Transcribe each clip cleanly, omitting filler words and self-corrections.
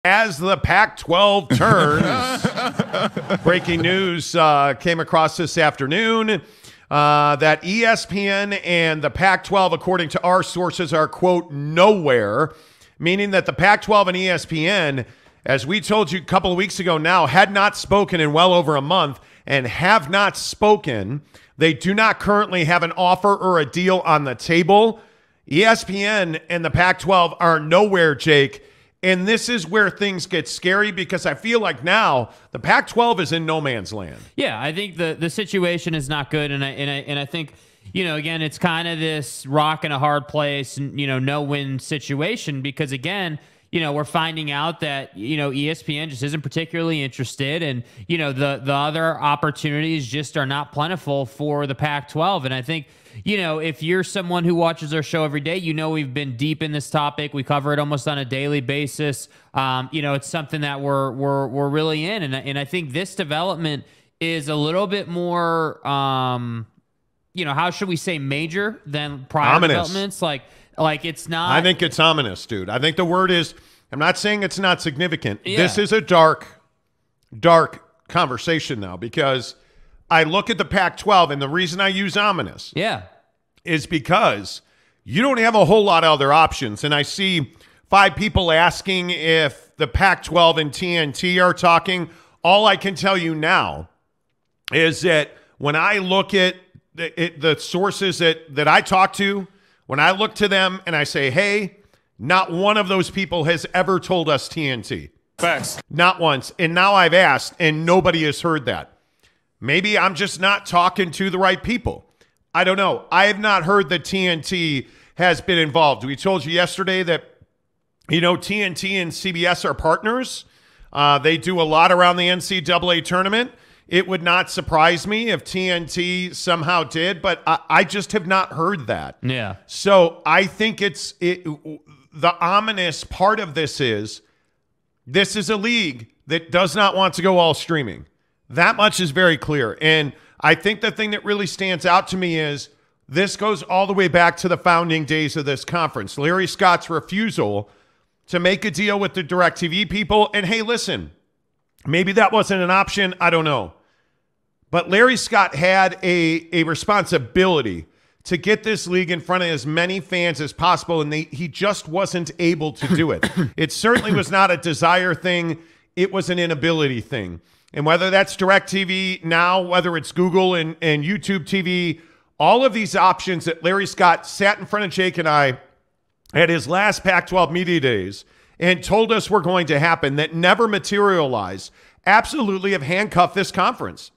As the Pac-12 turns, breaking news came across this afternoon that ESPN and the Pac-12, according to our sources, are, quote, nowhere, meaning that the Pac-12 and ESPN, as we told you a couple of weeks ago now, had not spoken in well over a month and have not spoken. They do not currently have an offer or a deal on the table. ESPN and the Pac-12 are nowhere, Jake. And this is where things get scary because I feel like now the Pac-12 is in no man's land. Yeah, I think the situation is not good, and I think, you know, again, it's kind of this rock and a hard place, and, you know, no-win situation because, again, you know, we're finding out that, you know, ESPN just isn't particularly interested, and, you know, the other opportunities just are not plentiful for the Pac-12, and I think, you know, if you're someone who watches our show every day, you know we've been deep in this topic. We cover it almost on a daily basis. You know, it's something that we're really in, and I think this development is a little bit more, you know, how should we say, major than prior developments. Like it's not. I think it's ominous, dude. I think the word is. I'm not saying it's not significant. Yeah. This is a dark conversation now because I look at the Pac-12, and the reason I use ominous is because you don't have a whole lot of other options. And I see 5 people asking if the Pac-12 and TNT are talking. All I can tell you now is that when I look at the sources that I talk to, when I look to them and I say, hey, not one of those people has ever told us TNT. Facts. Not once. And now I've asked, and nobody has heard that. Maybe I'm just not talking to the right people. I don't know. I have not heard that TNT has been involved. We told you yesterday that, you know, TNT and CBS are partners. They do a lot around the NCAA tournament. It would not surprise me if TNT somehow did, but I just have not heard that. Yeah. So I think the ominous part of this is a league that does not want to go all streaming. That much is very clear. And I think the thing that really stands out to me is this goes all the way back to the founding days of this conference. Larry Scott's refusal to make a deal with the DirecTV people. And hey, listen, maybe that wasn't an option. I don't know. But Larry Scott had a responsibility to get this league in front of as many fans as possible, and he just wasn't able to do it. It certainly was not a desire thing. It was an inability thing. And whether that's DirecTV now, whether it's Google and YouTube TV, all of these options that Larry Scott sat in front of Jake and I at his last Pac-12 media days and told us were going to happen that never materialized, absolutely have handcuffed this conference.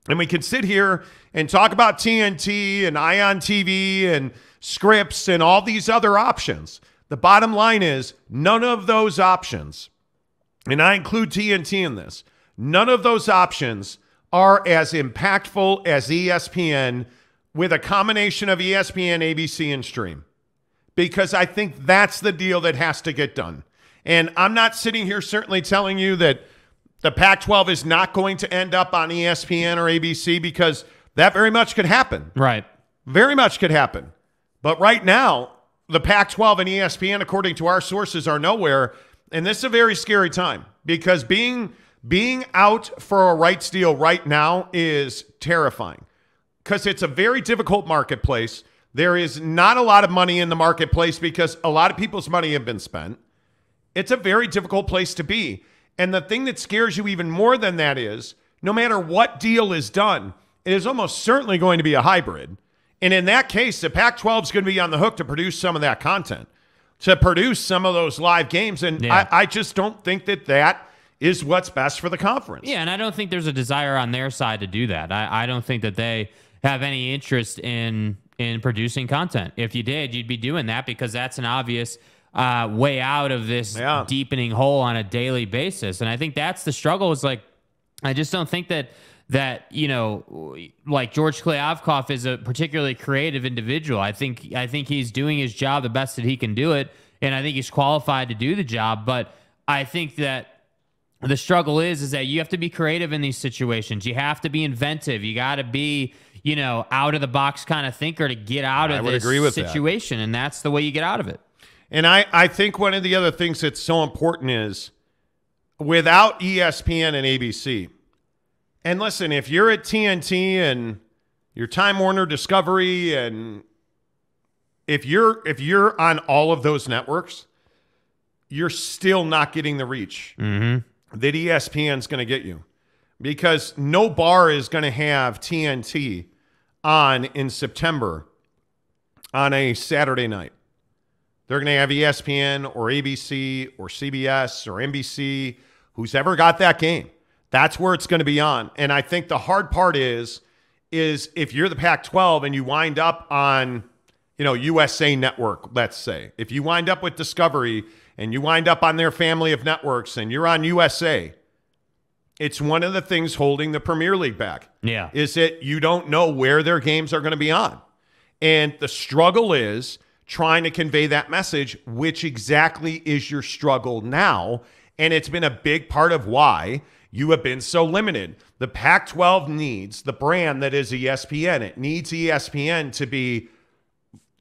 And we can sit here and talk about TNT and Ion TV and Scripps and all these other options. The bottom line is none of those options, and I include TNT in this, none of those options are as impactful as ESPN with a combination of ESPN, ABC, and Stream. Because I think that's the deal that has to get done. And I'm not sitting here certainly telling you that the Pac-12 is not going to end up on ESPN or ABC because that very much could happen. Right. Very much could happen. But right now, the Pac-12 and ESPN, according to our sources, are nowhere. And this is a very scary time because being out for a rights deal right now is terrifying because it's a very difficult marketplace. There is not a lot of money in the marketplace because a lot of people's money have been spent. It's a very difficult place to be. And the thing that scares you even more than that is no matter what deal is done, it is almost certainly going to be a hybrid. And in that case, the Pac-12 is going to be on the hook to produce some of that content, to produce some of those live games. And yeah. I just don't think that is what's best for the conference. Yeah, and I don't think there's a desire on their side to do that. I don't think that they have any interest in producing content. If you did, you'd be doing that because that's an obvious way out of this deepening hole on a daily basis. And I think that's the struggle is like, I just don't think that, you know, like George Kliavkoff is a particularly creative individual. I think he's doing his job the best that he can do it. And I think he's qualified to do the job. But I think that the struggle is that you have to be creative in these situations. You have to be inventive. You got to be, you know, out of the box kind of thinker to get out of this situation. And that's the way you get out of it. And I think one of the other things that's so important is without ESPN and ABC. And listen, if you're at TNT and your Time Warner Discovery, and if you're on all of those networks, you're still not getting the reach that ESPN's going to get you, because no bar is going to have TNT on in September on a Saturday night. They're going to have ESPN or ABC or CBS or NBC, who's ever got that game. That's where it's going to be on. And I think the hard part is if you're the Pac-12 and you wind up on, USA Network, let's say. If you wind up with Discovery and you wind up on their family of networks and you're on USA, it's one of the things holding the Premier League back. Yeah. Is that you don't know where their games are going to be on. And the struggle is trying to convey that message, which exactly is your struggle now. And it's been a big part of why you have been so limited. The Pac-12 needs the brand that is ESPN. It needs ESPN to be,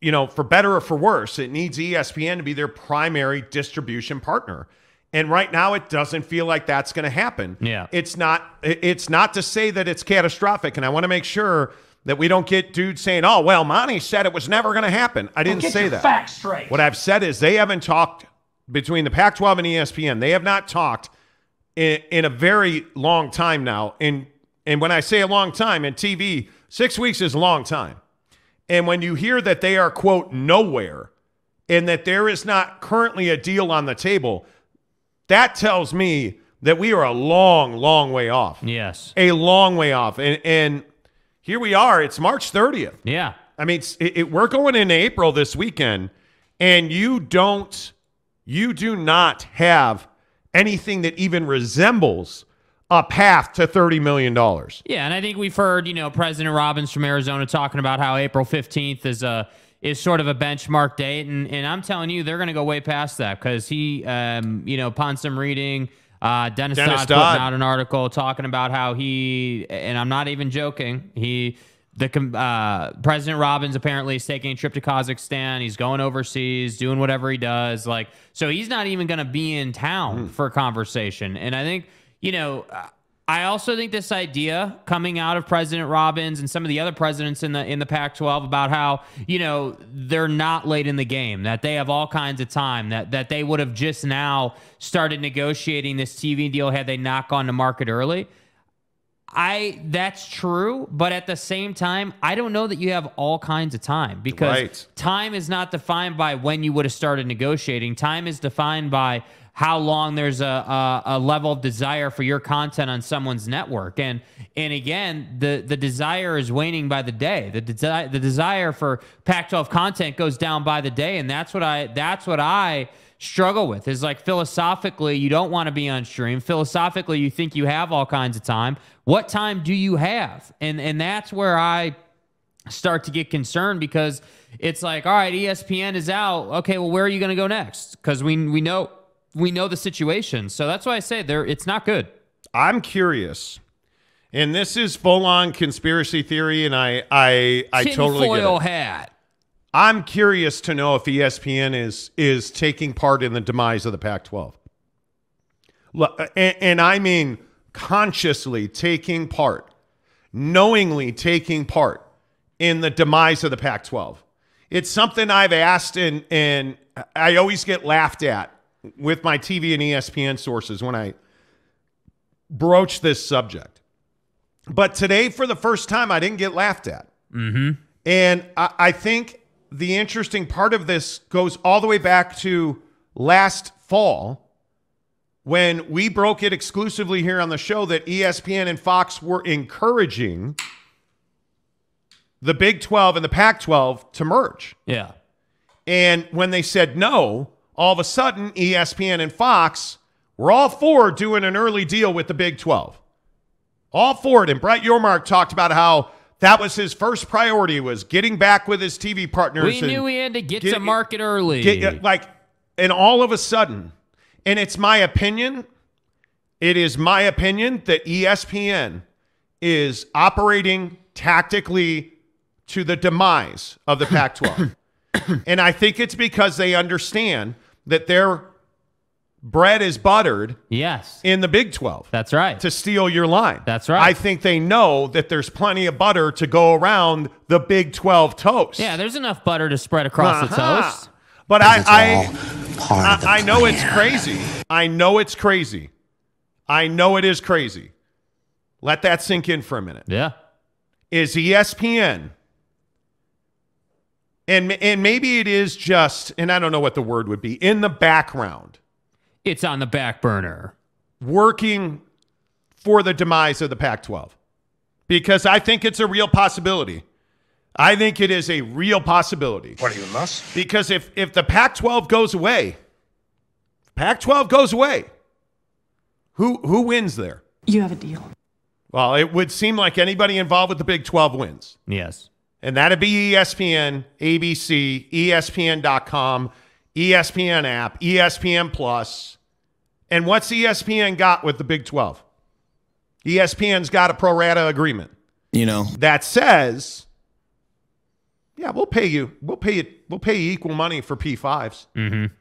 for better or for worse, it needs ESPN to be their primary distribution partner. And right now it doesn't feel like that's going to happen. Yeah. It's not to say that it's catastrophic. And I want to make sure that we don't get dudes saying, oh, well, Monty said it was never going to happen. I didn't say that. Facts straight. What I've said is they haven't talked between the Pac-12 and ESPN. They have not talked in a very long time now. And when I say a long time in TV, 6 weeks is a long time. And when you hear that they are, quote, nowhere, and that there is not currently a deal on the table, that tells me that we are a long, long way off. Yes. A long way off. And here we are. It's March 30th. Yeah. I mean, we're going into April this weekend, and you do not have anything that even resembles a path to $30 million. Yeah, and I think we've heard, President Robbins from Arizona talking about how April 15th is sort of a benchmark date, and I'm telling you, they're going to go way past that, because he, upon some reading, Dennis Dodd putting out an article talking about how he, and I'm not even joking, President Robbins apparently is taking a trip to Kazakhstan. He's going overseas, doing whatever he does. So he's not even going to be in town for a conversation. And I think, I also think this idea coming out of President Robbins and some of the other presidents in the Pac-12 about how, they're not late in the game, that they have all kinds of time, that they would have just now started negotiating this TV deal had they not gone to market early. That's true, but at the same time, I don't know that you have all kinds of time, because time is not defined by when you would have started negotiating. Time is defined by how long there's a level of desire for your content on someone's network. And again, the desire is waning by the day. The desire for Pac-12 content goes down by the day, and that's what I struggle with, is philosophically, you don't want to be on stream. Philosophically, you think you have all kinds of time. What time do you have? And that's where I start to get concerned, because it's all right, ESPN is out. Okay, well, where are you going to go next? Because we know the situation. So that's why I say it's not good. I'm curious. And this is full-on conspiracy theory, and I totally get it. Tinfoil hat. I'm curious to know if ESPN is taking part in the demise of the Pac-12. And I mean consciously taking part, knowingly taking part in the demise of the Pac-12. It's something I've asked, and I always get laughed at with my TV and ESPN sources when I broach this subject. But today, for the first time, I didn't get laughed at. And I think the interesting part of this goes all the way back to last fall, when we broke it exclusively here on the show that ESPN and Fox were encouraging the Big 12 and the Pac-12 to merge. Yeah. And when they said no, all of a sudden ESPN and Fox were all for doing an early deal with the Big 12. All for it. And Brett Yormark talked about how that was his first priority, was getting back with his TV partners. We knew we had to get to market early. And all of a sudden, and it's my opinion, it is my opinion that ESPN is operating tactically to the demise of the Pac-12. And I think it's because they understand that their bread is buttered Yes. in the Big 12. That's right. To steal your line. That's right. I think they know that there's plenty of butter to go around the Big 12 toast. Yeah, there's enough butter to spread across the toast. But I know it's crazy. I know it's crazy. I know it is crazy. Let that sink in for a minute. Yeah. Is ESPN, and maybe it is just, and I don't know what the word would be, in the background, It's on the back burner. working for the demise of the Pac-12? Because I think it's a real possibility. I think it is a real possibility. What are you, nuts? Because if the Pac-12 goes away, who wins there? You have a deal. Well, it would seem like anybody involved with the Big 12 wins. Yes. And that'd be ESPN, ABC, ESPN.com, ESPN app, ESPN Plus. And what's ESPN got with the Big 12? ESPN's got a pro rata agreement. That says, yeah, we'll pay you equal money for P5s. Mm-hmm.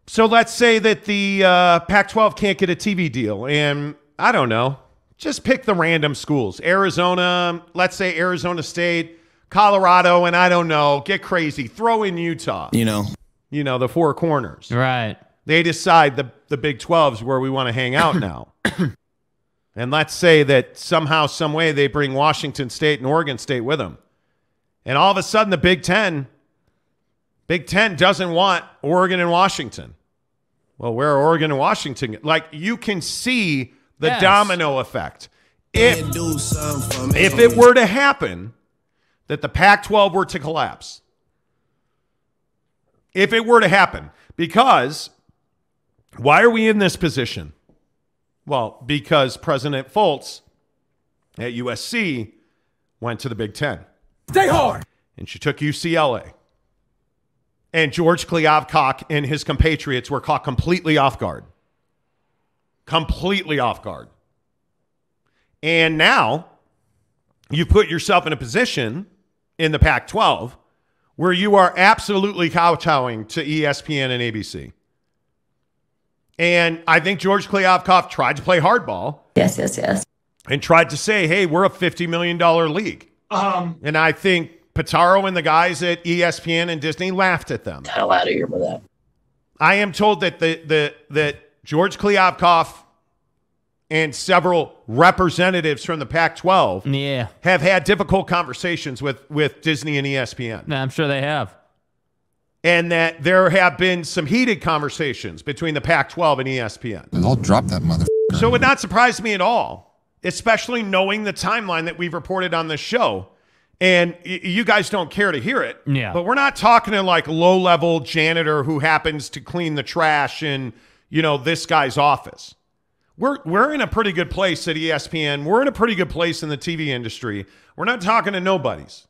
So let's say that the Pac-12 can't get a TV deal, and I don't know, just pick the random schools. Arizona, let's say Arizona State, Colorado, and I don't know, get crazy. Throw in Utah. The four corners. Right. They decide the Big 12's where we want to hang out now. And let's say that somehow, some way, they bring Washington State and Oregon State with them. And all of a sudden, the Big Ten doesn't want Oregon and Washington. Well, where are Oregon and Washington? Like, you can see the domino effect. If it were to happen that the Pac-12 were to collapse, if it were to happen, because why are we in this position? Well, because President Fultz at USC went to the Big Ten. Stay hard. And she took UCLA. And George Kliavkoff and his compatriots were caught completely off guard. Completely off guard. And now you put yourself in a position in the Pac-12 where you are absolutely kowtowing to ESPN and ABC. And I think George Kliavkoff tried to play hardball. Yes. And tried to say, hey, we're a $50 million league. And I think Pitaro and the guys at ESPN and Disney laughed at them. Hell out of here with that. I am told that that George Kliavkoff and several representatives from the Pac-12 have had difficult conversations with Disney and ESPN. I'm sure they have. And that there have been some heated conversations between the Pac-12 and ESPN. And I'll drop that motherfucker. So it would not surprise me at all, especially knowing the timeline that we've reported on this show. And you guys don't care to hear it. Yeah. But we're not talking to like low-level janitor who happens to clean the trash in, this guy's office. We're in a pretty good place at ESPN. We're in a pretty good place in the TV industry. We're not talking to nobodies.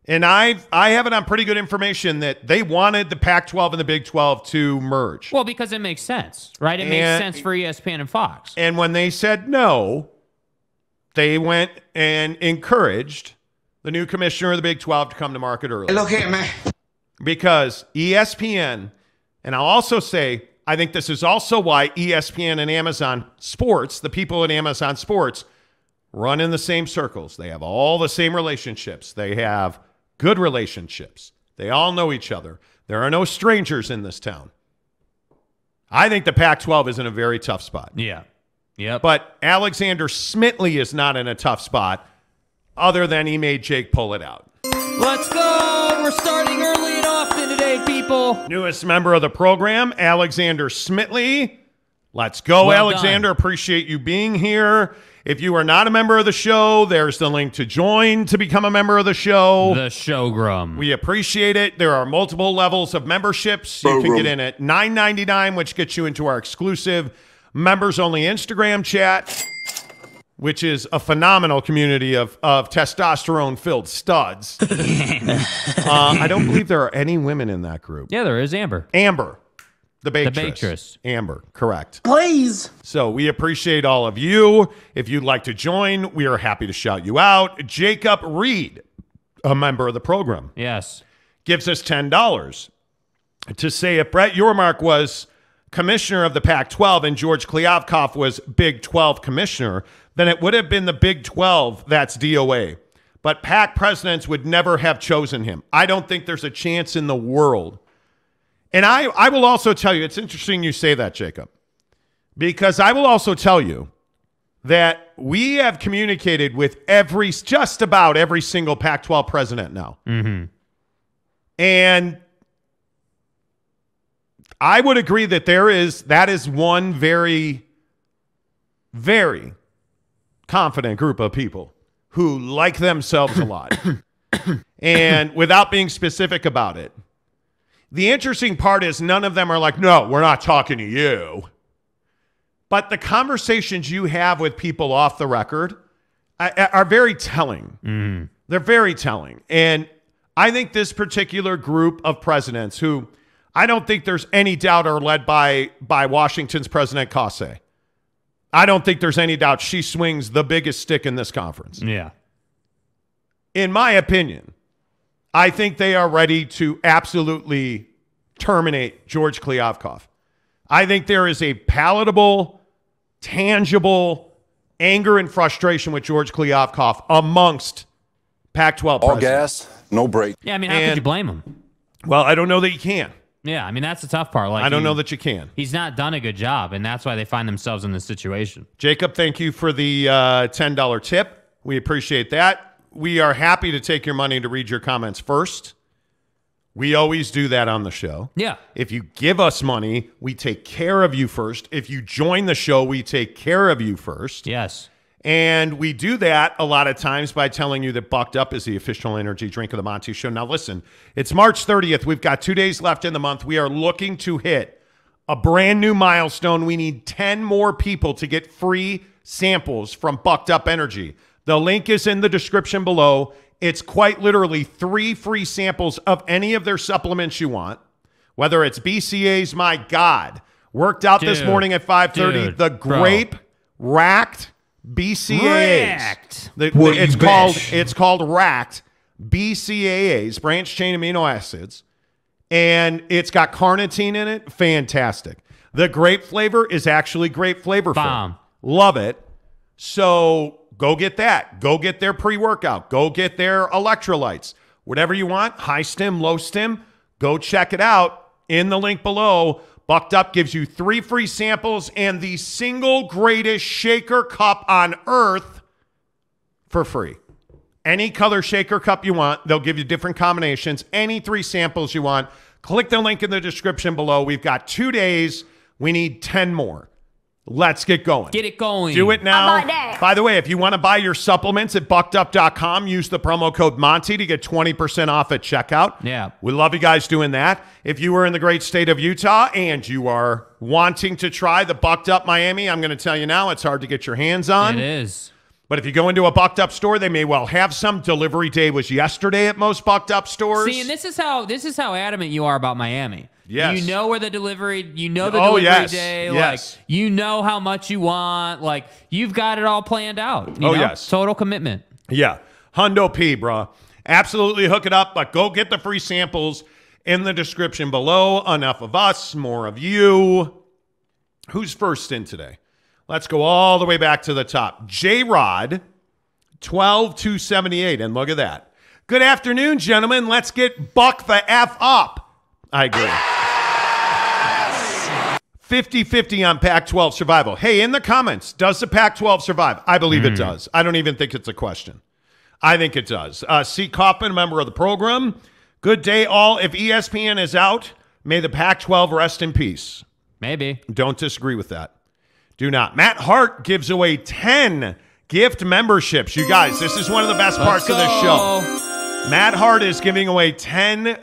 And I have it on pretty good information that they wanted the Pac-12 and the Big 12 to merge. Well, because it makes sense, right? It makes sense for ESPN and Fox. And when they said no, they went and encouraged the new commissioner of the Big 12 to come to market early. Look here, man. Because ESPN, and I'll also say, I think this is also why ESPN and Amazon Sports, the people at Amazon Sports, run in the same circles. They have all the same relationships. They have good relationships. They all know each other. There are no strangers in this town. I think the Pac-12 is in a very tough spot. Yeah. Yep. But Alexander Smitley is not in a tough spot other than he made Jake pull it out. Let's go. We're starting early and often today, people. Newest member of the program, Alexander Smitley. Let's go, Well Alexander. done. Appreciate you being here. If you are not a member of the show, there's the link to join to become a member of the show. The Showgrum. We appreciate it. There are multiple levels of memberships. You can get in at $9.99, which gets you into our exclusive members-only Instagram chat, which is a phenomenal community of testosterone-filled studs. I don't believe there are any women in that group. Yeah, there is Amber. Amber. The Baketress. The Baketress. Amber, correct. Please. So we appreciate all of you. If you'd like to join, we are happy to shout you out. Jacob Reed, a member of the program, Yes. gives us $10 to say if Brett Yormark was commissioner of the Pac-12 and George Kliavkoff was Big 12 commissioner, then it would have been the Big 12 that's DOA. But PAC presidents would never have chosen him. I don't think there's a chance in the world. And I will also tell you, it's interesting you say that, Jacob, because I will also tell you that we have communicated with just about every single Pac-12 president now. Mm-hmm. And I would agree that that is one very, very confident group of people who like themselves a lot. And without being specific about it, the interesting part is none of them are like, no, we're not talking to you. But the conversations you have with people off the record are very telling. Mm-hmm. They're very telling. And I think this particular group of presidents who I don't think there's any doubt are led by Washington's President Kase. I don't think there's any doubt she swings the biggest stick in this conference. Yeah. In my opinion, I think they are ready to absolutely terminate George Kliavkoff. I think there is a palatable, tangible anger and frustration with George Kliavkoff amongst Pac-12 presidents. All gas, no break. Yeah, I mean, how could you blame him? Well, I don't know that you can. Yeah, I mean, that's the tough part. Like, I don't know that you can. He's not done a good job, and that's why they find themselves in this situation. Jacob, thank you for the $10 tip. We appreciate that. We are happy to take your money to read your comments first. We always do that on the show. Yeah. If you give us money, we take care of you first. If you join the show, we take care of you first. Yes. And we do that a lot of times by telling you that Bucked Up is the official energy drink of the Monty Show. Now, listen, it's March 30th. We've got 2 days left in the month. We are looking to hit a brand new milestone. We need 10 more people to get free samples from Bucked Up Energy. The link is in the description below. It's quite literally 3 free samples of any of their supplements you want, whether it's BCA's, my God, worked out this morning at 5:30, the grape racked BCAAs. It's called racked BCAAs, branched chain amino acids, and it's got carnitine in it. Fantastic. The grape flavor is actually grape flavorful. Bomb. Love it. So go get that. Go get their pre-workout. Go get their electrolytes. Whatever you want, high stim, low stim, go check it out in the link below. Bucked Up gives you 3 free samples and the single greatest shaker cup on earth for free. Any color shaker cup you want, they'll give you different combinations. Any 3 samples you want, click the link in the description below. We've got 2 days. We need 10 more. Let's get going. Get it going. Do it now. By the way, if you want to buy your supplements at buckedup.com, use the promo code Monty to get 20% off at checkout. Yeah. We love you guys doing that. If you are in the great state of Utah and you are wanting to try the Bucked Up Miami, I'm going to tell you now, it's hard to get your hands on. It is. But if you go into a Bucked Up store, they may well have some. Delivery day was yesterday at most Bucked Up stores. See, and this is how adamant you are about Miami. Yes. You know where the delivery, delivery day. Yes. Like, you know how much you want. Like, you've got it all planned out. You know? Yes. Total commitment. Yeah. Hundo P, bro. Absolutely hook it up, but go get the free samples in the description below. Enough of us, more of you. Who's first in today? Let's go all the way back to the top. J-Rod, 12278. And look at that. Good afternoon, gentlemen. Let's get Buck the F up. I agree. 50-50 on Pac-12 survival. Hey, in the comments, does the Pac-12 survive? I believe it does. I don't even think it's a question. I think it does. C. Kaufman, member of the program. Good day, all. If ESPN is out, may the Pac-12 rest in peace. Maybe. Don't disagree with that. Do not. Matt Hart gives away 10 gift memberships. You guys, this is one of the best parts of this show. Matt Hart is giving away 10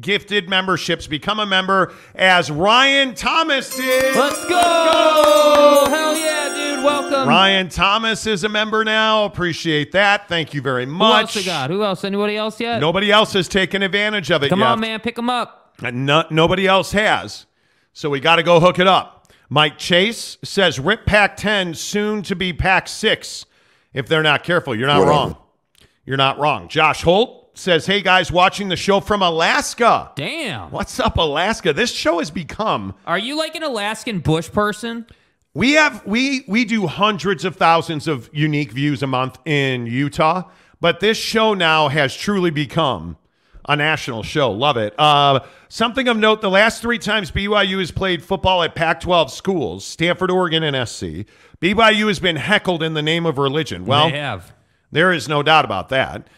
gifted memberships. Become a member as Ryan Thomas did. Let's go. Hell yeah, dude. Welcome. Ryan Thomas is a member now. Appreciate that. Thank you very much. Who else we got? Who else? Anybody else yet? Nobody else has taken advantage of it Come yet. on, man. Pick them up. Nobody else has. So we got to go hook it up. Mike Chase says rip Pac-10 soon to be Pac-6 if they're not careful. You're not wrong. You're not wrong. Josh Holt says, hey, guys, watching the show from Alaska. Damn. What's up, Alaska? This show has become... Are you like an Alaskan bush person? We do hundreds of thousands of unique views a month in Utah, but this show now has truly become a national show. Love it. Something of note, the last 3 times BYU has played football at Pac-12 schools, Stanford, Oregon, and SC, BYU has been heckled in the name of religion. Well, they have. There is no doubt about that.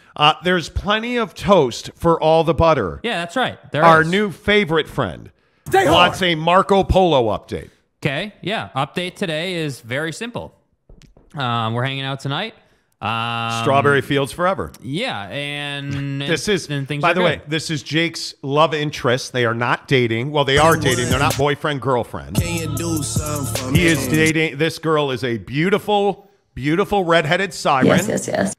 There's plenty of toast for all the butter. Yeah, that's right. Our new favorite friend wants a Marco Polo update. Okay, yeah. Update today is very simple. We're hanging out tonight. Strawberry Fields forever. Yeah, and this is, and things by the good. way, this is Jake's love interest. They are not dating. Well, they are dating. They're not boyfriend, girlfriend. Can you do something for me? He is dating. This girl is a beautiful, beautiful redheaded siren. Yes.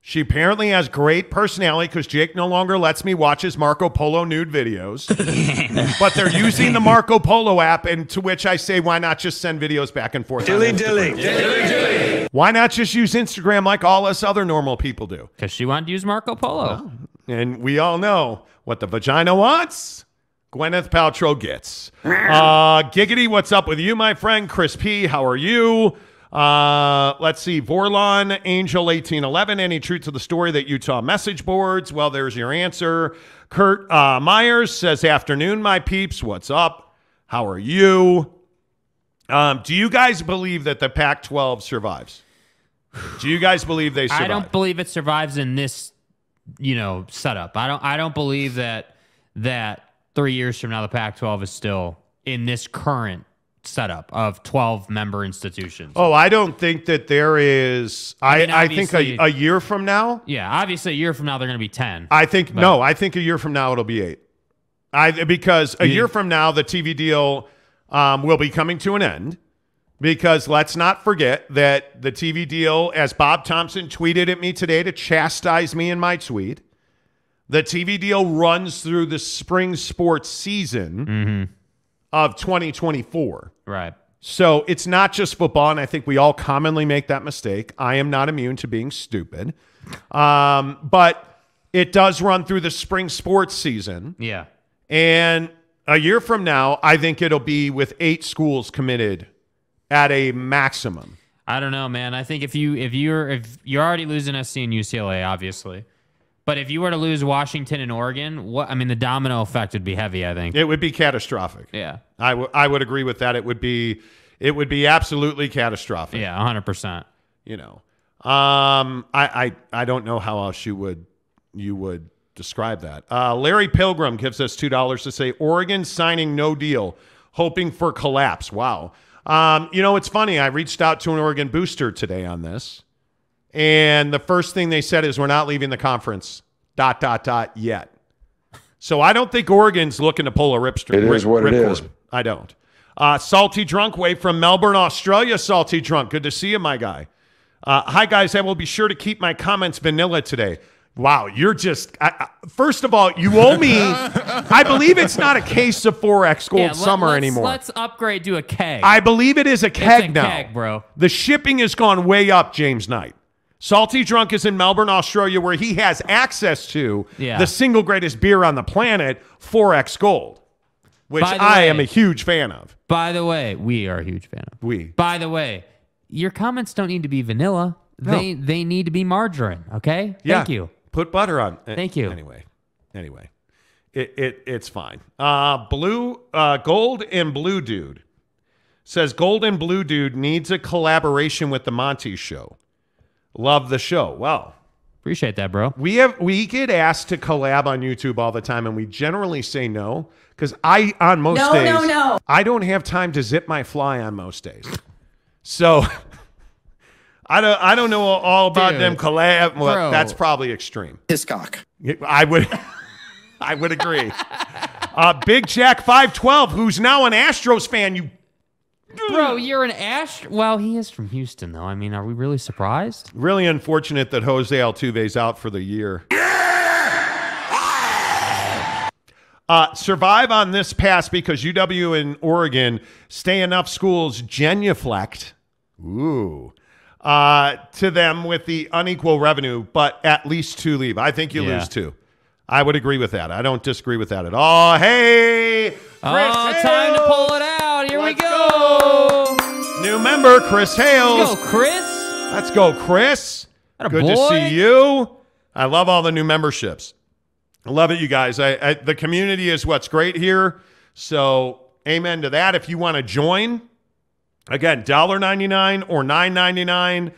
She apparently has great personality because Jake no longer lets me watch his Marco Polo nude videos. But they're using the Marco Polo app, and to which I say, why not just send videos back and forth? Dilly. Why not just use Instagram like all us other normal people do? Because she wanted to use Marco Polo. Oh, and we all know what the vagina wants, Gwyneth Paltrow gets. Giggity, what's up with you, my friend? Chris P., how are you? Let's see. Vorlon, Angel 1811. Any truth to the story that Utah message boards? Well, there's your answer. Kurt Myers says, afternoon, my peeps. What's up? How are you? Do you guys believe that the Pac-12 survives? Do you guys believe they survive? I don't believe it survives in this, setup. I don't believe that 3 years from now the Pac-12 is still in this current setup of 12-member institutions. Oh, I don't think that there is. I think a year from now. Yeah, obviously a year from now they're going to be 10. I think a year from now it'll be 8. Because a year from now the TV deal will be coming to an end. Because let's not forget that the TV deal, as Bob Thompson tweeted at me today to chastise me in my tweet, the TV deal runs through the spring sports season of 2024. Right. So it's not just football, and I think we all commonly make that mistake. I am not immune to being stupid. But it does run through the spring sports season. Yeah. And a year from now, I think it'll be with 8 schools committed at a maximum. I don't know, man. I think if you're already losing SC and UCLA, obviously. But if you were to lose Washington and Oregon, the domino effect would be heavy, I think. It would be catastrophic. Yeah. I would agree with that. It would be absolutely catastrophic. Yeah, 100%. I don't know how else you would describe that. Larry Pilgrim gives us $2 to say Oregon signing no deal, hoping for collapse. Wow. It's funny. I reached out to an Oregon booster today on this. And the first thing they said is, we're not leaving the conference, ... yet. So I don't think Oregon's looking to pull a ripstream. It is what it is. I don't. Salty Drunk Way from Melbourne, Australia. Salty Drunk. Good to see you, my guy. Hi, guys. I will be sure to keep my comments vanilla today. Wow, you're just... first of all, you owe me... I believe it's not a case of 4X Gold Summer anymore. Let's upgrade to a keg. I believe it is a keg now. Keg, bro. The shipping has gone way up, James Knight. Salty Drunk is in Melbourne, Australia, where he has access to the single greatest beer on the planet, 4X Gold, which I am a huge fan of. By the way, we are a huge fan of. By the way, your comments don't need to be vanilla. No. They need to be margarine, okay? Yeah. Thank you. Put butter on. Thank you. Anyway, it's fine. Gold and Blue Dude says Gold and Blue Dude needs a collaboration with the Monty Show. Love the show. Well, appreciate that, bro. We get asked to collab on YouTube all the time, and we generally say no because on most days I don't have time to zip my fly on most days. So. I don't know all about them collab. Well, that's probably extreme. His cock. I would agree. Big Jack 512, who's now an Astros fan. Bro, you're an Well, he is from Houston, though. Are we really surprised? Really unfortunate that Jose Altuve's out for the year. Survive on this pass because UW and Oregon stay enough schools genuflect. Ooh. to them with the unequal revenue, but at least 2 leave. I think you lose 2. I would agree with that. I don't disagree with that at all. Hey, Chris Hales. Time to pull it out. Here we go. New member, Chris Hales. Let's go, Chris. Let's go, Chris. Good to see you. I love all the new memberships. I love it, you guys. The community is what's great here. So amen to that. If you want to join, again, $1.99 or $9.99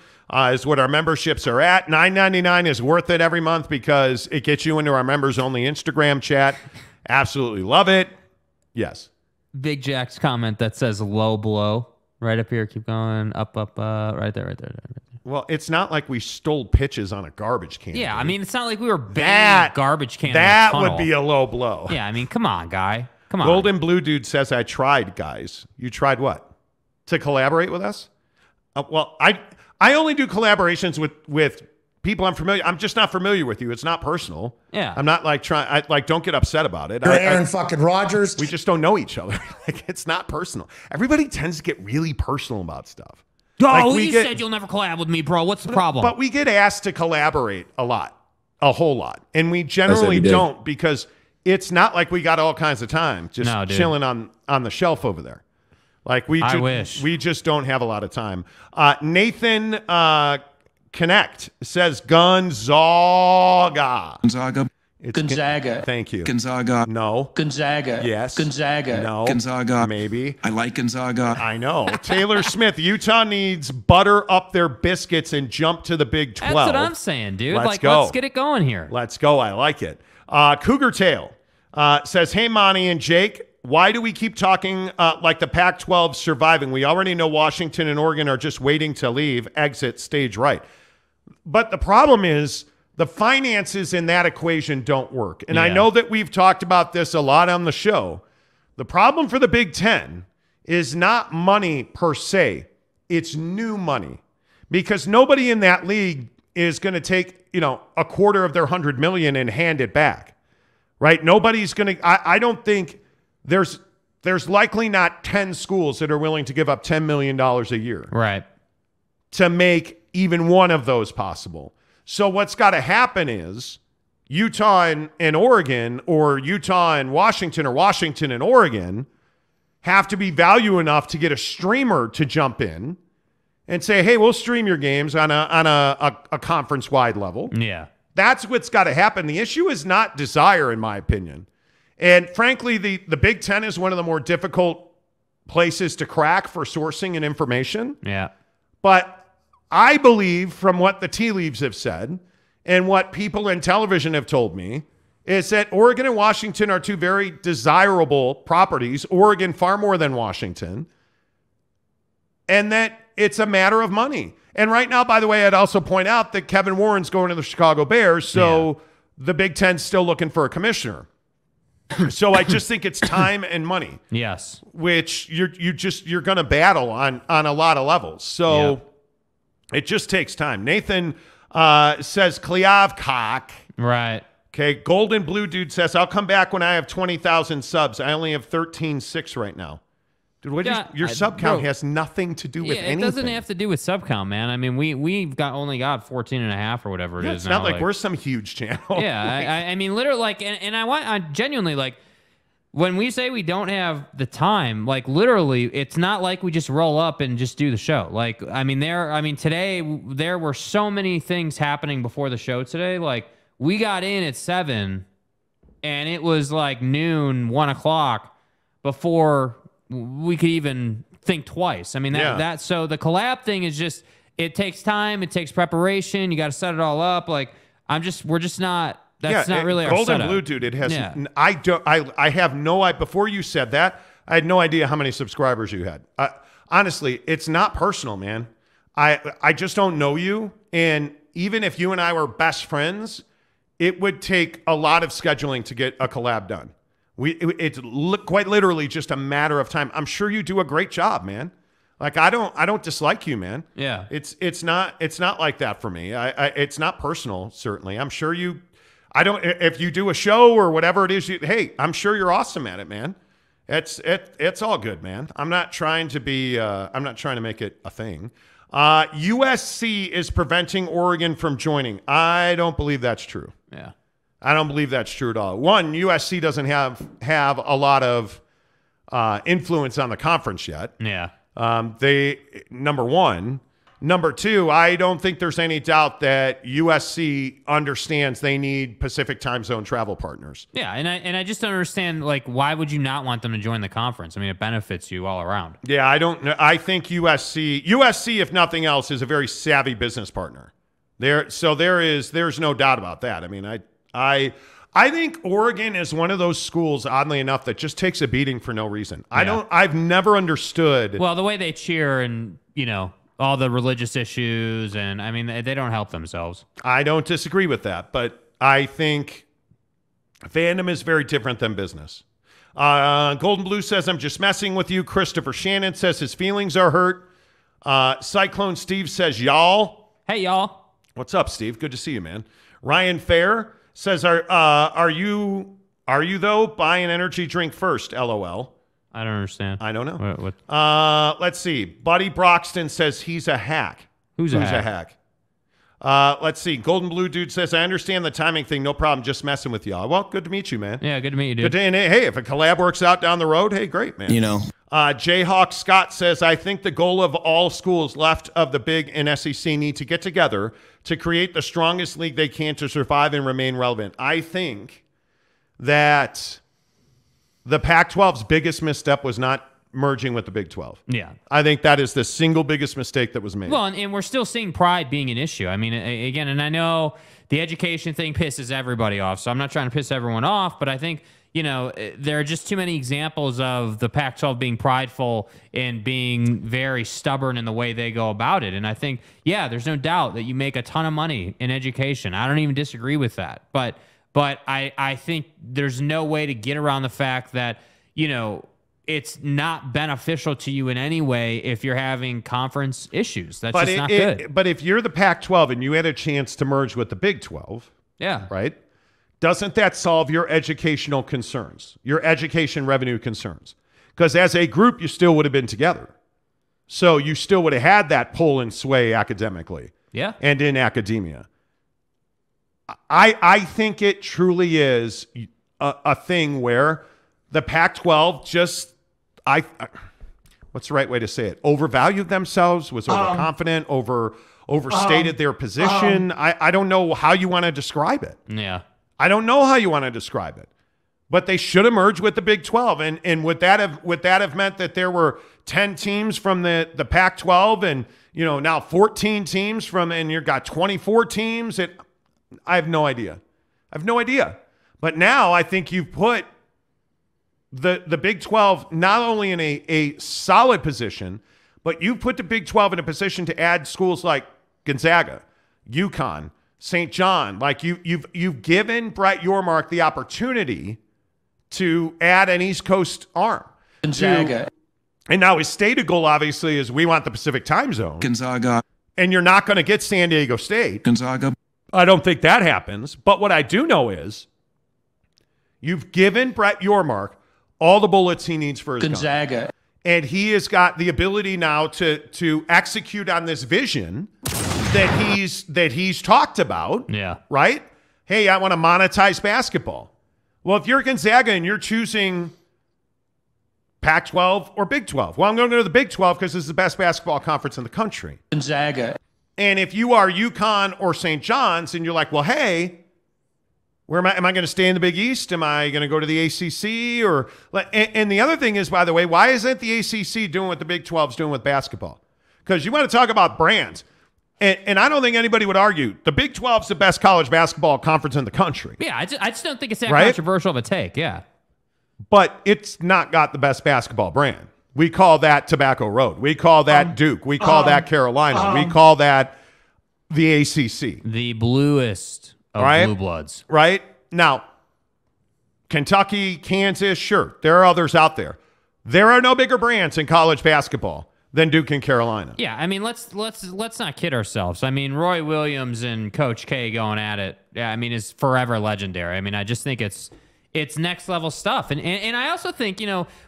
is what our memberships are at. $9.99 is worth it every month because it gets you into our members-only Instagram chat. Absolutely love it. Yes. Big Jack's comment that says low blow. Right up here. Keep going. Up. Right there. Well, it's not like we stole pitches on a garbage can. Yeah, dude. I mean, it's not like we were banging a garbage can. That would be a low blow. Yeah, I mean, come on, guy. Come on. Golden Blue Dude says, I tried, guys. You tried what? To collaborate with us? Well, I only do collaborations with people I'm familiar. I'm just not familiar with you. It's not personal. Yeah. I'm not like trying. Don't get upset about it. You're Aaron fucking Rodgers. We just don't know each other. Like, it's not personal. Everybody tends to get really personal about stuff. Oh, you said you'll never collab with me, bro. What's the problem? But we get asked to collaborate a whole lot. And we generally don't because it's not like we got all kinds of time just chilling on the shelf over there. Like we just don't have a lot of time. Nathan Connect says Gonzaga. Gonzaga. Thank you. Gonzaga. No. Gonzaga. Yes. Gonzaga. No. Gonzaga. Maybe. I like Gonzaga. I know. Taylor Smith, Utah needs butter up their biscuits and jump to the Big 12. That's what I'm saying, dude. Let's go. Let's get it going here. Let's go. I like it. Cougar Tail says, hey, Monty and Jake, why do we keep talking like the Pac-12 surviving? We already know Washington and Oregon are just waiting to leave, exit stage right. But the problem is the finances in that equation don't work. And I know that we've talked about this a lot on the show. The problem for the Big Ten is not money per se. It's new money. Because nobody in that league is going to take, a quarter of their $100 million and hand it back. Right? Nobody's going to I don't think there's likely not 10 schools that are willing to give up $10 million a year. Right. To make even one of those possible. So what's got to happen is Utah and Oregon, or Utah and Washington, or Washington and Oregon have to be value enough to get a streamer to jump in and say, hey, we'll stream your games on a conference-wide level. Yeah. That's what's got to happen. The issue is not desire, in my opinion. And frankly, the Big Ten is one of the more difficult places to crack for sourcing and information. Yeah. But I believe from what the tea leaves have said and what people in television have told me is that Oregon and Washington are two very desirable properties, Oregon far more than Washington, and that it's a matter of money. And right now, by the way, I'd also point out that Kevin Warren's going to the Chicago Bears, so the Big Ten's still looking for a commissioner. So I just think it's time and money. Yes. Which you're going to battle on a lot of levels. So it just takes time. Nathan says Kliavkak. Right. Okay. Golden Blue Dude says, I'll come back when I have 20,000 subs. I only have 13.6 right now. Dude, your sub count has nothing to do with anything. It doesn't have to do with sub count, man. I mean, we've only got 14 and a half or whatever it is. It's not like we're some huge channel. Yeah. I mean, literally, and I genuinely, when we say we don't have the time, literally, it's not like we just roll up and just do the show. Today there were so many things happening before the show today. We got in at 7 and it was noon, 1 o'clock before we could even think twice. I mean, so the collab thing is just, it takes time. It takes preparation. You got to set it all up. We're just not. That's not really our Golden setup. Blue Dude, it has. Yeah. I have no idea. Before you said that, I had no idea how many subscribers you had. Honestly, it's not personal, man. I just don't know you. And even if you and I were best friends, it would take a lot of scheduling to get a collab done. It's quite literally just a matter of time. I'm sure you do a great job, man. I don't dislike you, man. Yeah. It's not like that for me. It's not personal, certainly. I'm sure you. If you do a show or whatever it is, hey, I'm sure you're awesome at it, man. It's all good, man. I'm not trying to be. I'm not trying to make it a thing. USC is preventing Oregon from joining. I don't believe that's true. Yeah, I don't believe that's true at all. One, USC doesn't have a lot of influence on the conference yet. Yeah. They number one. Number two, I don't think there's any doubt that USC understands they need Pacific time zone travel partners. Yeah, and I just don't understand, like, why would you not want them to join the conference? I mean, it benefits you all around. Yeah, I don't know. I think USC, if nothing else, is a very savvy business partner. There's no doubt about that. I mean, I think Oregon is one of those schools, oddly enough, that just takes a beating for no reason. Yeah. I've never understood. Well, the way they cheer and, all the religious issues, and I mean, they don't help themselves. I don't disagree with that, but I think fandom is very different than business. Golden Blue says, I'm just messing with you. Christopher Shannon says his feelings are hurt. Cyclone Steve says, y'all. Hey, y'all. What's up, Steve? Good to see you, man. Ryan Fair says, are you though? Buy an energy drink first, LOL. I don't understand. I don't know. What? Let's see. Buddy Broxton says he's a hack. Who's a hack? Let's see. Golden Blue Dude says, I understand the timing thing. No problem. Just messing with y'all. Well, good to meet you, man. Yeah, good to meet you, dude. And hey, if a collab works out down the road, hey, great, man. Jayhawk Scott says, I think the goal of all schools left of the Big and SEC need to get together to create the strongest league they can to survive and remain relevant. I think that the Pac-12's biggest misstep was not merging with the Big 12. Yeah. I think that is the single biggest mistake that was made. Well, and we're still seeing pride being an issue. I mean, again, and I know the education thing pisses everybody off, so I'm not trying to piss everyone off, but I think, there are just too many examples of the Pac-12 being prideful and being very stubborn in the way they go about it. And I think, yeah, there's no doubt that you make a ton of money in education. I don't even disagree with that. But I think there's no way to get around the fact that, it's not beneficial to you in any way if you're having conference issues. That's just not good. But if you're the Pac-12 and you had a chance to merge with the Big 12, yeah, right? Doesn't that solve your educational concerns, your education revenue concerns? Because as a group, you still would have been together. So you still would have had that pull and sway academically. Yeah. And in academia. I think it truly is a thing where the Pac-12 just, what's the right way to say it? Overvalued themselves, was overconfident, overstated their position. I don't know how you want to describe it. Yeah. I don't know how you want to describe it. But they should have merged with the Big 12. And would that have meant that there were 10 teams from the Pac-12 and, now 14 teams and you've got 24 teams? I have no idea. But now I think you've put the Big 12 not only in a solid position, but you've put the Big 12 in a position to add schools like Gonzaga, UConn, St. John. Like you've given Brett Yormark the opportunity to add an East Coast arm. Gonzaga. And now his stated goal, obviously, is we want the Pacific time zone. Gonzaga. And you're not going to get San Diego State. Gonzaga. I don't think that happens. But what I do know is you've given Brett Yormark all the bullets he needs for his Gonzaga. gun. And he has got the ability now to execute on this vision that he's talked about. Yeah. Right? Hey, I want to monetize basketball. Well, if you're Gonzaga and you're choosing Pac-12 or Big 12, well, I'm going to go to the Big 12 because this is the best basketball conference in the country. Gonzaga. And if you are UConn or St. John's and you're like, well, hey, where am I going to stay in the Big East? Am I going to go to the ACC? And the other thing is, by the way, why isn't the ACC doing what the Big 12 is doing with basketball? Because you want to talk about brands. And I don't think anybody would argue the Big 12 is the best college basketball conference in the country. Yeah, I just don't think it's that controversial of a take, yeah. But it's not got the best basketball brand. We call that Tobacco Road. We call that Duke. We call that Carolina. We call that the ACC. The bluest of blue bloods. Right? Now, Kentucky, Kansas, sure. There are others out there. There are no bigger brands in college basketball than Duke and Carolina. Yeah, I mean, let's not kid ourselves. I mean, Roy Williams and Coach K going at it, is forever legendary. I mean, I just think it's it's next level stuff. And I also think,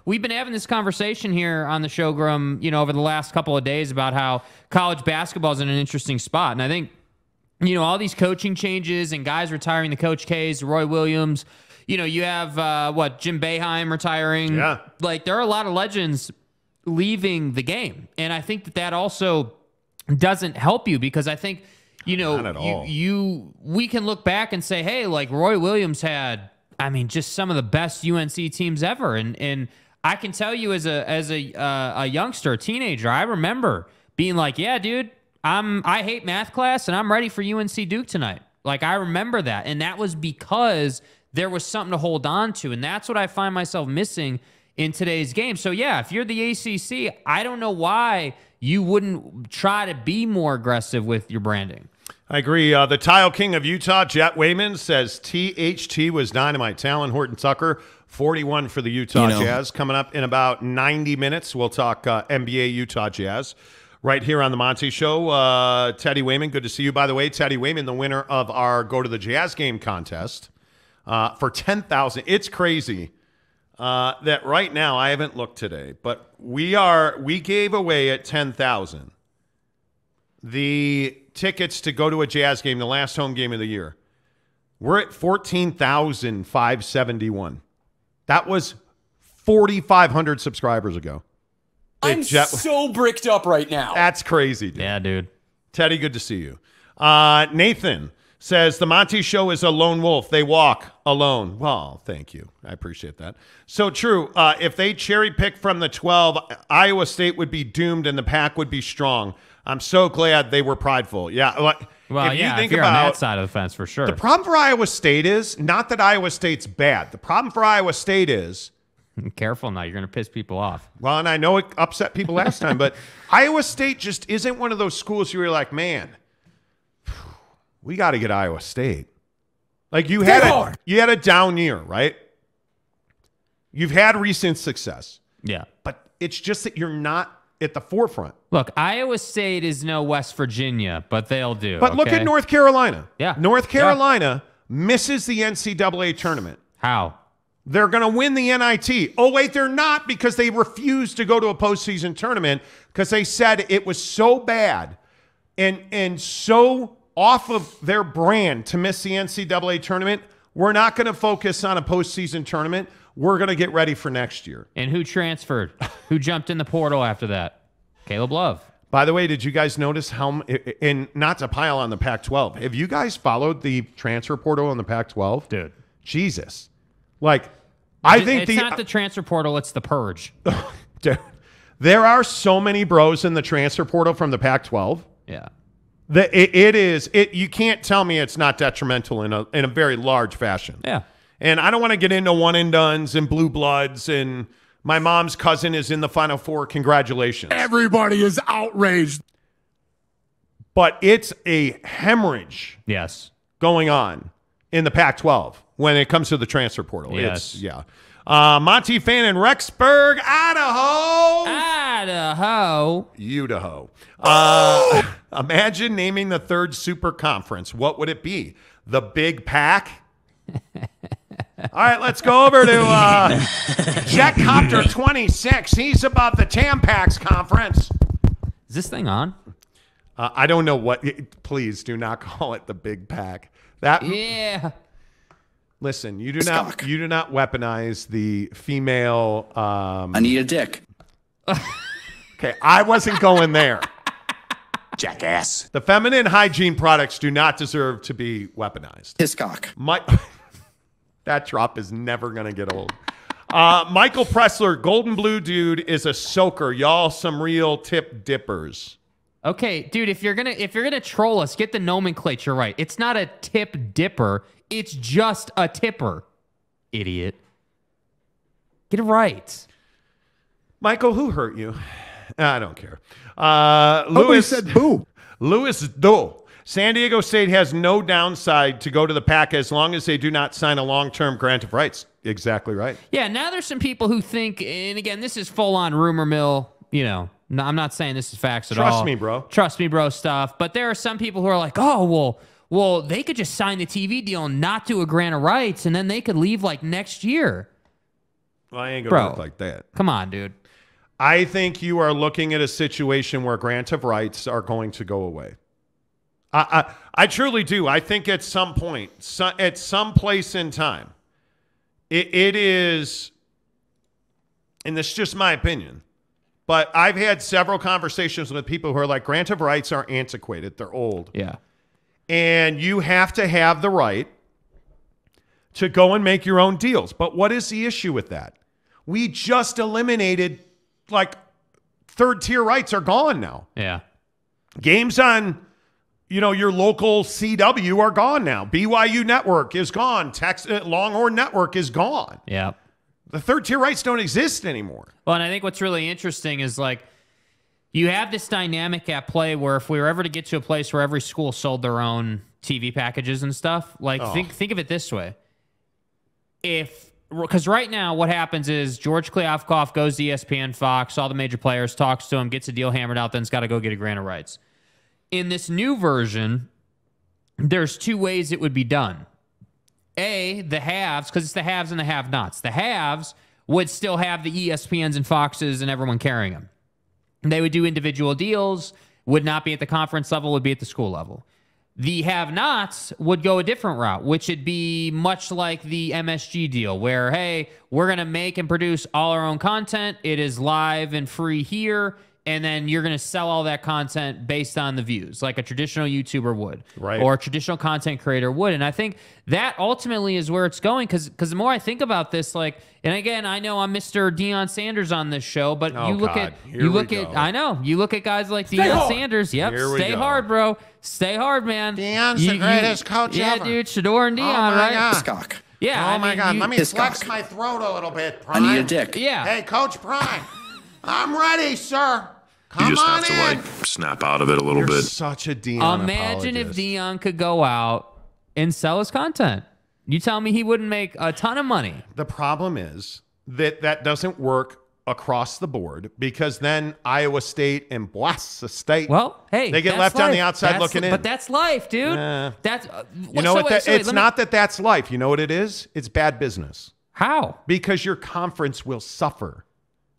we've been having this conversation here on the show, Grum, over the last couple of days about how college basketball is in an interesting spot. And I think, all these coaching changes and guys retiring, the Coach K's, Roy Williams, you have, Jim Boeheim retiring. Yeah. Like, there are a lot of legends leaving the game. And I think that also doesn't help you, because I think, Not at all. we can look back and say, hey, like Roy Williams had, just some of the best UNC teams ever. And I can tell you as a youngster, a teenager, I remember being like, yeah, dude, I hate math class and I'm ready for UNC Duke tonight. Like, I remember that. And that was because there was something to hold on to. And that's what I find myself missing in today's game. So yeah, if you're the ACC, I don't know why you wouldn't try to be more aggressive with your branding. I agree. The Tile King of Utah, Jet Wayman, says THT was dynamite. Talon Horton Tucker, 41 for the Utah Jazz. Coming up in about 90 minutes, we'll talk NBA Utah Jazz right here on the Monty Show. Teddy Wayman, good to see you. By the way, Teddy Wayman, the winner of our Go to the Jazz Game contest for $10,000. It's crazy that right now, I haven't looked today, but we gave away at $10,000 the tickets to go to a Jazz game, the last home game of the year. We're at 14,571. That was 4,500 subscribers ago. I'm so bricked up right now. That's crazy, dude. Yeah, dude. Teddy, good to see you. Nathan says, the Monty Show is a lone wolf. They walk alone. Well, thank you. I appreciate that. So true. If they cherry pick from the 12, Iowa State would be doomed and the PAC would be strong. I'm so glad they were prideful. Yeah. Well, if you're on that side of the fence, for sure. The problem for Iowa State is not that Iowa State's bad. The problem for Iowa State is... Careful now. You're going to piss people off. Well, and I know it upset people last time, but Iowa State just isn't one of those schools where you're like, man, we got to get Iowa State. Like you had a down year, right? You've had recent success. Yeah. But it's just that you're not at the forefront. Look, Iowa State is no West Virginia, but they'll do. But look at North Carolina. Yeah. North Carolina misses the NCAA tournament. How? They're going to win the NIT. Oh, wait, they're not, because they refused to go to a postseason tournament because they said it was so bad and so off of their brand to miss the NCAA tournament. We're not going to focus on a postseason tournament. We're going to get ready for next year. And who transferred? Who jumped in the portal after that? Caleb Love. By the way, did you guys notice how, and not to pile on the Pac-12, have you guys followed the transfer portal on the Pac-12? Dude. Jesus. Like, I think it's not the transfer portal, it's the purge. Dude, there are so many bros in the transfer portal from the Pac-12. Yeah. You can't tell me it's not detrimental in a very large fashion. Yeah. And I don't want to get into one and dones and blue bloods and my mom's cousin is in the Final Four. Congratulations. Everybody is outraged. But it's a hemorrhage. Yes. Going on in the Pac-12 when it comes to the transfer portal. Yes. Monty Fan in Rexburg, Idaho. Idaho. Imagine naming the third super conference. What would it be? The Big PAC? All right, let's go over to Jetcopter 26. He's about the Tampax conference. Is this thing on? I don't know what. Please do not call it the Big PAC. Yeah. Listen, you do not weaponize the female. I need a dick. Okay, I wasn't going there. Jackass. The feminine hygiene products do not deserve to be weaponized. His cock. That drop is never going to get old. Michael Pressler, Golden Blue Dude is a soaker. Y'all some real tip dippers. Okay, dude, if you're gonna troll us, get the nomenclature right. It's not a tip dipper. It's just a tipper. Idiot. Get it right. Michael, who hurt you? I don't care. Louis said boo. Louis Do. San Diego State has no downside to go to the PAC as long as they do not sign a long-term grant of rights. Exactly right. Yeah, now there's some people who think, and again, this is full-on rumor mill, no, I'm not saying this is facts at all. Trust me, bro. Trust me, bro stuff. But there are some people who are like, oh, well, well, they could just sign the TV deal and not do a grant of rights, and then they could leave like next year. Well, I ain't going to work like that. Come on, dude. I think you are looking at a situation where grant of rights are going to go away. I truly do. I think at some point, at some place in time, it is, and this is just my opinion, but I've had several conversations with people who are like, grant of rights are antiquated. They're old. Yeah. And you have to have the right to go and make your own deals. But what is the issue with that? We just eliminated, like, third-tier rights are gone now. Yeah. Games on, your local CW are gone now. BYU Network is gone. Longhorn Network is gone. Yeah. The third-tier rights don't exist anymore. Well, and I think what's really interesting is, like, you have this dynamic at play where if we were ever to get to a place where every school sold their own TV packages and stuff, like, think of it this way. Because right now what happens is George Kliavkoff goes to ESPN, Fox, all the major players, talks to him, gets a deal hammered out, then's got to go get a grant of rights. In this new version, there's two ways it would be done. A, the haves, because it's the haves and the have-nots. The haves would still have the ESPNs and Foxes and everyone carrying them. They would do individual deals, would not be at the conference level, would be at the school level. The have-nots would go a different route, which would be much like the MSG deal, where, hey, we're going to make and produce all our own content. It is live and free here, and then you're going to sell all that content based on the views, like a traditional YouTuber would, right, or a traditional content creator would. And I think that ultimately is where it's going, because the more I think about this, like, and again, I know I'm Mr. Deion Sanders on this show, but you look at guys like Deion Sanders. Yep, stay hard, bro. Stay hard, man. Deion's the greatest coach ever. Yeah, dude, Shador and Deion, right? Hiscock. Yeah. Oh my God. Let me flex my throat a little bit, Prime. I need a dick. Yeah. Hey, Coach Prime. I'm ready, sir. Come You just on have in. to snap out of it a little bit. Such a Deion Imagine if apologist. Deion could go out and sell his content. You tell me he wouldn't make a ton of money. The problem is that doesn't work across the board, because then Iowa State and Boise State, well, hey, they get left on the outside looking in. But that's life, dude. That's it's not that's life. You know what it is? It's bad business. How? Because your conference will suffer.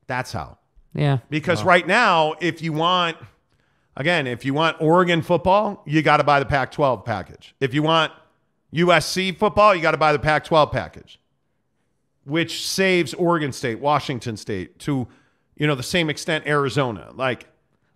That's how. Yeah. Because right now, if you want Oregon football, you got to buy the Pac-12 package. If you want USC football, you got to buy the Pac-12 package, which saves Oregon State, Washington State, to the same extent Arizona.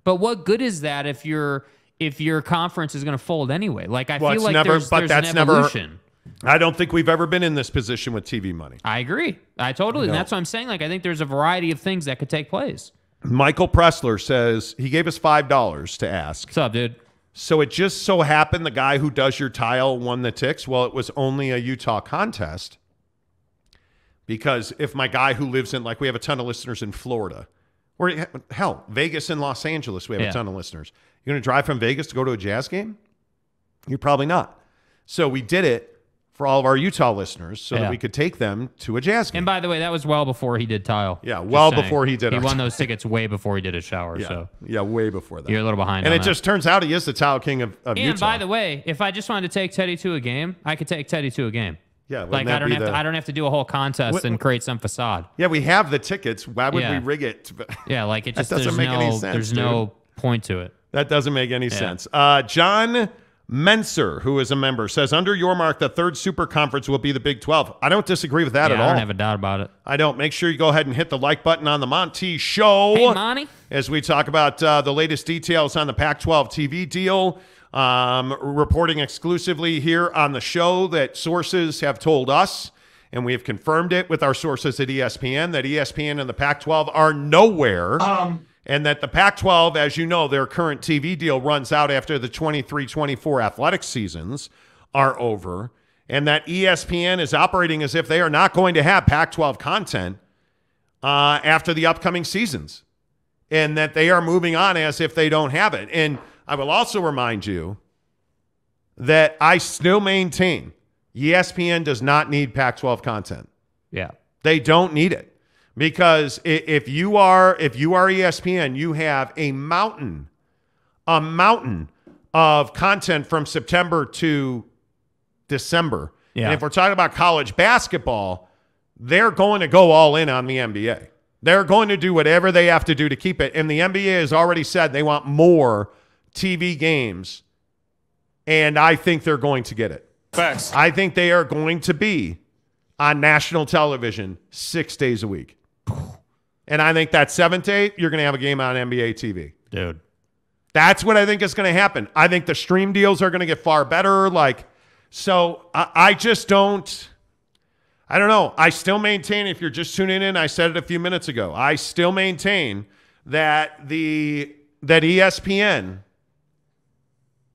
But what good is that if your conference is going to fold anyway? Like, I feel like there's an evolution. I don't think we've ever been in this position with TV money. I agree. I totally. And that's what I'm saying. Like, I think there's a variety of things that could take place. Michael Pressler says he gave us $5 to ask. What's up, dude? So it just so happened the guy who does your tile won the ticks. Well, it was only a Utah contest. Because if my guy who lives in, like, we have a ton of listeners in Florida, or hell, Vegas and Los Angeles, we have a ton of listeners. You're going to drive from Vegas to go to a Jazz game? You're probably not. So we did it for all of our Utah listeners so that we could take them to a Jazz game. And by the way, that was well before he did tile. Yeah, well before he did. He won those tickets way before he did a shower. Yeah, so yeah, way before that. You're a little behind. And on it that. just turns out he is the tile king of Utah. And by the way, if I just wanted to take Teddy to a game, I could take Teddy to a game. Yeah, like I don't have to do a whole contest and create some facade. Yeah, we have the tickets. Why would we rig it? Yeah, like it just doesn't make any sense. There's no point to it. That doesn't make any sense. John Menser, who is a member, says, under your mark, the third super conference will be the Big 12. I don't disagree with that at all. I don't have a doubt about it. I don't. Make sure you go ahead and hit the like button on the Monty Show. Hey, Monty. As we talk about the latest details on the Pac-12 TV deal. Reporting exclusively here on the show that sources have told us, and we have confirmed it with our sources at ESPN, that ESPN and the Pac-12 are nowhere. And that the Pac-12, as you know, their current TV deal runs out after the 23-24 athletic seasons are over. And that ESPN is operating as if they are not going to have Pac-12 content after the upcoming seasons. And that they are moving on as if they don't have it. And I will also remind you that I still maintain ESPN does not need Pac-12 content. Yeah. They don't need it. Because if you are ESPN, you have a mountain of content from September to December. Yeah. And if we're talking about college basketball, they're going to go all in on the NBA. They're going to do whatever they have to do to keep it. And the NBA has already said they want more TV games. And I think they're going to get it. Facts. I think they are going to be on national television 6 days a week. And I think that 7th day, you're going to have a game on NBA TV. Dude. That's what I think is going to happen. I think the stream deals are going to get far better. So I just don't, I don't know. I still maintain, if you're just tuning in, I said it a few minutes ago, I still maintain that that ESPN,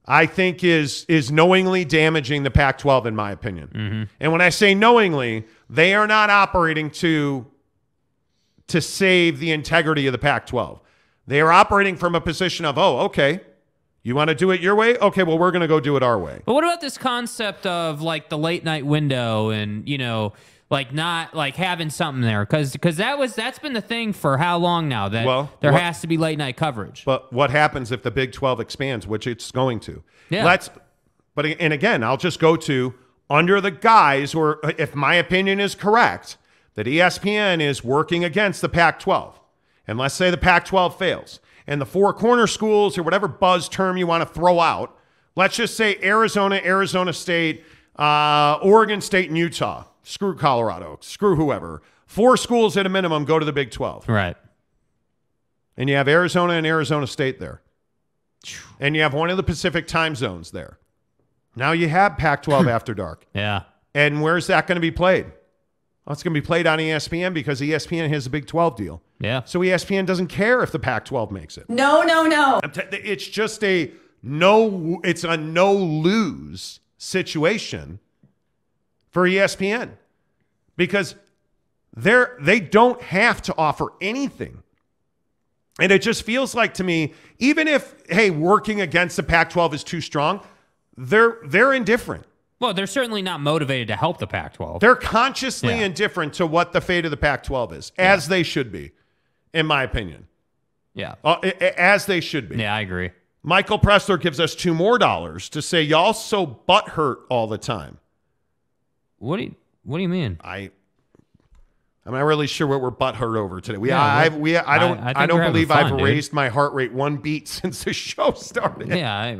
I think, is knowingly damaging the Pac-12, in my opinion. Mm-hmm. And when I say knowingly, they are not operating to save the integrity of the Pac-12. They are operating from a position of, oh, okay, you want to do it your way? Okay, well, we're going to go do it our way. But what about this concept of like the late night window and, like not like having something there? Because that's been the thing for how long now that there has to be late night coverage. But what happens if the Big 12 expands, which it's going to? Yeah. And again, I'll just go to under the guise, or if my opinion is correct, that ESPN is working against the Pac-12. And let's say the Pac-12 fails. And the four corner schools, or whatever buzz term you want to throw out, let's just say Arizona, Arizona State, Oregon State, and Utah. Screw Colorado. Screw whoever. 4 schools at a minimum go to the Big 12. Right. And you have Arizona and Arizona State there. And you have one of the Pacific time zones there. Now you have Pac-12 After Dark. Yeah. And where's that going to be played? Well, it's going to be played on ESPN because ESPN has a Big 12 deal. Yeah. So ESPN doesn't care if the Pac-12 makes it. No. It's just it's a no-lose situation for ESPN because they don't have to offer anything. And it just feels like to me, even if, hey, working against the Pac-12 is too strong, they're indifferent. Well, they're certainly not motivated to help the Pac-12. They're consciously indifferent to what the fate of the Pac-12 is, as they should be, in my opinion. Yeah. As they should be. Yeah, I agree. Michael Pressler gives us $2 more to say, y'all so butthurt all the time. What do you mean? I'm not really sure what we're butthurt over today. I don't believe I've raised my heart rate 1 beat since the show started. Yeah,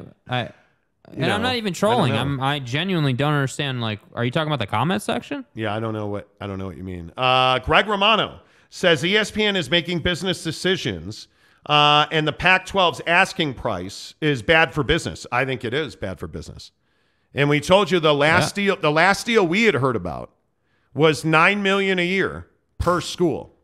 I'm not even trolling. I genuinely don't understand. Like, are you talking about the comment section? Yeah, I don't know what you mean. Greg Romano says ESPN is making business decisions, and the Pac-12's asking price is bad for business. I think it is bad for business. And we told you the last deal we had heard about was $9 million a year per school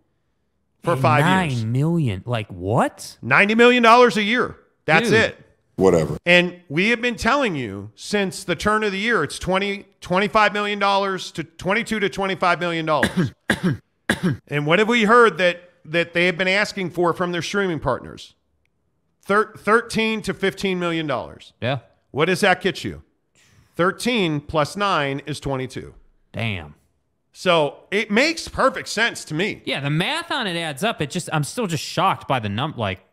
for 5 years. $9 million, like what? $90 million a year. That's it. Whatever. And we have been telling you since the turn of the year, it's $25 million to $22 to $25 million. And what have we heard that they have been asking for from their streaming partners? $13 to $15 million. Yeah. What does that get you? 13 plus 9 is 22. Damn. So it makes perfect sense to me. Yeah, the math on it adds up. I'm still just shocked by the number. Like,